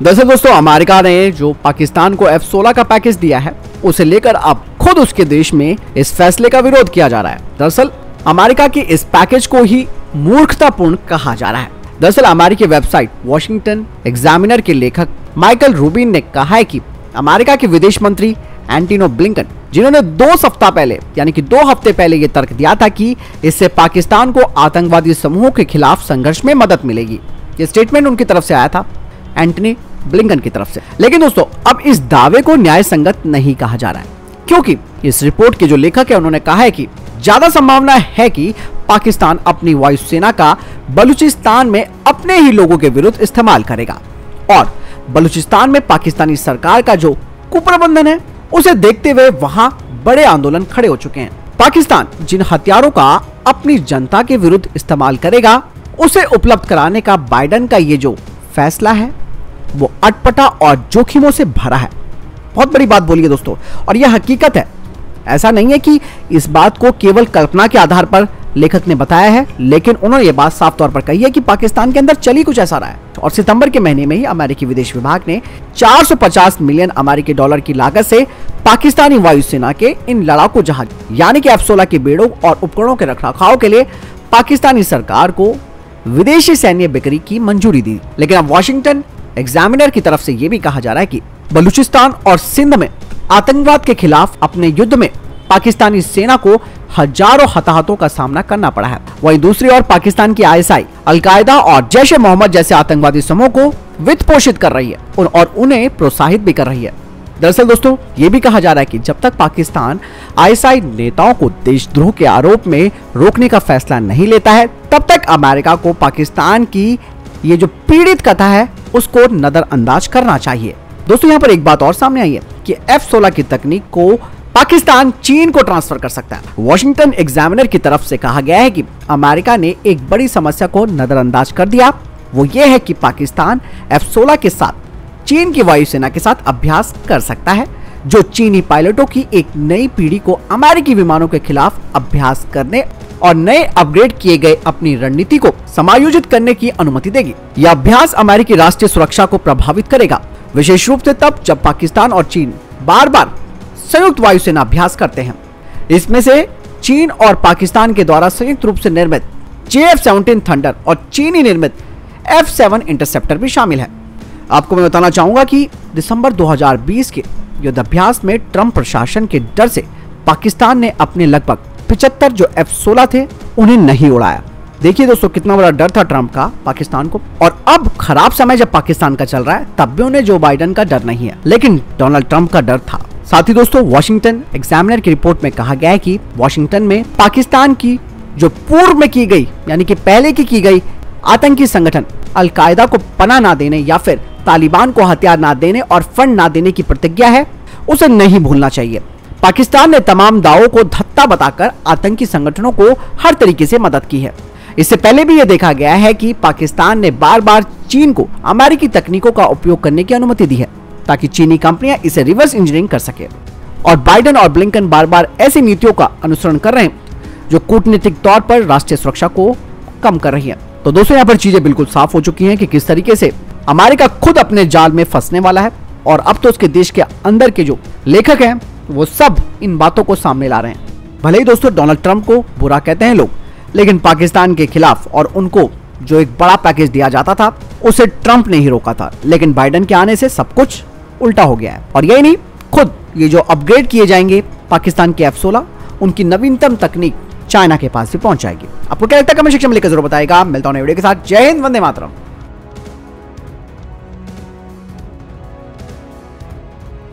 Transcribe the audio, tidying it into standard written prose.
दरअसल दोस्तों अमेरिका ने जो पाकिस्तान को F-16 का पैकेज दिया है उसे लेकर अब खुद उसके देश में इस फैसले का विरोध किया जा रहा है। दरअसल अमेरिका के इस पैकेज को ही मूर्खतापूर्ण कहा जा रहा है। दरअसल अमेरिकी वेबसाइट वॉशिंगटन एग्जामिनर के लेखक माइकल रूबिन ने कहा है कि अमेरिका के विदेश मंत्री एंटनी ब्लिंकन, जिन्होंने 2 सप्ताह पहले यानी कि 2 हफ्ते पहले ये तर्क दिया था कि इससे पाकिस्तान को आतंकवादी समूहों के खिलाफ संघर्ष में मदद मिलेगी। ये स्टेटमेंट उनकी तरफ से आया था, एंटनी ब्लिंकन की तरफ से। लेकिन दोस्तों अब इस दावे को न्याय संगत नहीं कहा जा रहा है, क्योंकि इस रिपोर्ट के जो लेखक है उन्होंने कहा है कि ज्यादा संभावना है कि पाकिस्तान अपनी वायुसेना का बलूचिस्तान में अपने ही लोगों के विरुद्ध इस्तेमाल करेगा और बलूचिस्तान में पाकिस्तानी सरकार का जो कुप्रबंधन है उसे देखते हुए वहां बड़े आंदोलन खड़े हो चुके हैं। पाकिस्तान जिन हथियारों का अपनी जनता के विरुद्ध इस्तेमाल करेगा उसे उपलब्ध कराने का बाइडेन का ये जो फैसला है वो अटपटा और जोखिमों से भरा है। बहुत बड़ी बात बोली है दोस्तों, और यह हकीकत है। ऐसा नहीं है कि इस बात को केवल कल्पना के आधार पर लेखक ने बताया है, लेकिन उन्होंने ये बात साफ तौर पर कही है कि पाकिस्तान के अंदर चली कुछ ऐसा रहा है। और सितंबर के महीने में ही अमेरिकी विदेश विभाग ने 450 मिलियन अमेरिकी डॉलर की लागत से पाकिस्तानी वायुसेना के इन लड़ाकू जहाज यानी कि F-16 के बेड़ों और उपकरणों के रखरखाव के लिए पाकिस्तानी सरकार को विदेशी सैन्य बिक्री की मंजूरी दी। लेकिन अब वॉशिंगटन एग्जामिनर की तरफ से यह भी कहा जा रहा है कि बलूचिस्तान और सिंध में आतंकवाद के खिलाफ अपने युद्ध में पाकिस्तानी सेना को हजारों हताहतों का सामना करना पड़ा है। वहीं दूसरी ओर पाकिस्तान की ISI, अलकायदा और जैश ए मोहम्मद जैसे आतंकवादी समूहों को वित्त पोषित कर रही है और उन्हें प्रोत्साहित भी कर रही है। दरअसल दोस्तों ये भी कहा जा रहा है कि जब तक पाकिस्तान ISI नेताओं को देशद्रोह के आरोप में रोकने का फैसला नहीं लेता है, तब तक अमेरिका को पाकिस्तान की ये जो पीड़ित कथा है उसको नजरअंदाज करना चाहिए। दोस्तों यहाँ पर एक बात और सामने आई है कि F-16 की तकनीक को पाकिस्तान चीन को ट्रांसफर कर सकता है। वॉशिंगटन एग्जामिनर की तरफ से कहा गया है कि अमेरिका ने एक बड़ी समस्या को नजरअंदाज कर दिया, वो ये है कि पाकिस्तान F-16 के साथ चीन की वायुसेना के साथ अभ्यास कर सकता है, जो चीनी पायलटों की एक नई पीढ़ी को अमेरिकी विमानों के खिलाफ अभ्यास करने और नए अपग्रेड किए गए अपनी रणनीति को समायोजित करने की अनुमति देगी। यह अभ्यास अमेरिकी राष्ट्रीय सुरक्षा को प्रभावित करेगा, विशेष रूप से तब जब पाकिस्तान और चीन बार बार संयुक्त वायुसेना अभ्यास करते हैं। इसमें से चीन और पाकिस्तान के द्वारा संयुक्त रूप से निर्मित JF-17 थंडर और चीनी निर्मित F-7 इंटरसेप्टर भी शामिल है। आपको मैं बताना चाहूंगा कि दिसंबर 2020 के युद्धाभ्यास में ट्रंप प्रशासन के डर से पाकिस्तान ने अपने लगभग 75 जो F-16 थे उन्हें नहीं उड़ाया। देखिए दोस्तों कितना बड़ा डर था ट्रंप का पाकिस्तान को, और अब खराब समय जब पाकिस्तान का चल रहा है तब भी उन्हें जो बाइडेन का डर नहीं है, लेकिन डोनाल्ड ट्रंप का डर था। साथ ही दोस्तों वॉशिंगटन एग्जामिनर की रिपोर्ट में कहा गया है कि वॉशिंगटन में पाकिस्तान की जो पूर्व में की गई यानी कि पहले की गई आतंकी संगठन अलकायदा को पनाह ना देने या फिर तालिबान को हथियार ना देने और फंड ना देने की प्रतिज्ञा है, उसे नहीं भूलना चाहिए। पाकिस्तान ने तमाम दावों को धत्ता बताकर आतंकी संगठनों को हर तरीके से मदद की है। इससे पहले भी यह देखा गया है कि पाकिस्तान ने बार बार चीन को अमेरिकी तकनीकों का उपयोग करने की अनुमति दी है ताकि चीनी कंपनियां इसे रिवर्स इंजीनियरिंग कर सके, और बाइडेन और ब्लिंकन बार बार ऐसी नीतियों का अनुसरण कर रहे हैं जो कूटनीतिक तौर पर राष्ट्रीय सुरक्षा को कम कर रही है। तो दोस्तों यहाँ पर चीजें बिल्कुल साफ हो चुकी हैं कि किस तरीके से अमेरिका खुद अपने जाल में फंसने वाला है, और अब तो उसके देश के अंदर के जो लेखक हैं वो सब इन बातों को सामने ला रहे हैं। भले ही दोस्तों डोनाल्ड ट्रंप को बुरा कहते हैं लोग, लेकिन पाकिस्तान के खिलाफ और उनको जो एक बड़ा पैकेज दिया जाता था उसे ट्रंप ने ही रोका था, लेकिन बाइडेन के आने से सब कुछ उल्टा हो गया है। और यही नहीं, खुद ये जो अपग्रेड किए जाएंगे पाकिस्तान के F-16 उनकी नवीनतम तकनीक चाइना के पास भी पहुंच जाएगी। आपको क्या लगता है कमेंट सेक्शन में लिखकर जरूर बताएगा। मिलता हूं नए वीडियो के साथ। जय हिंद, वंदे मातरम।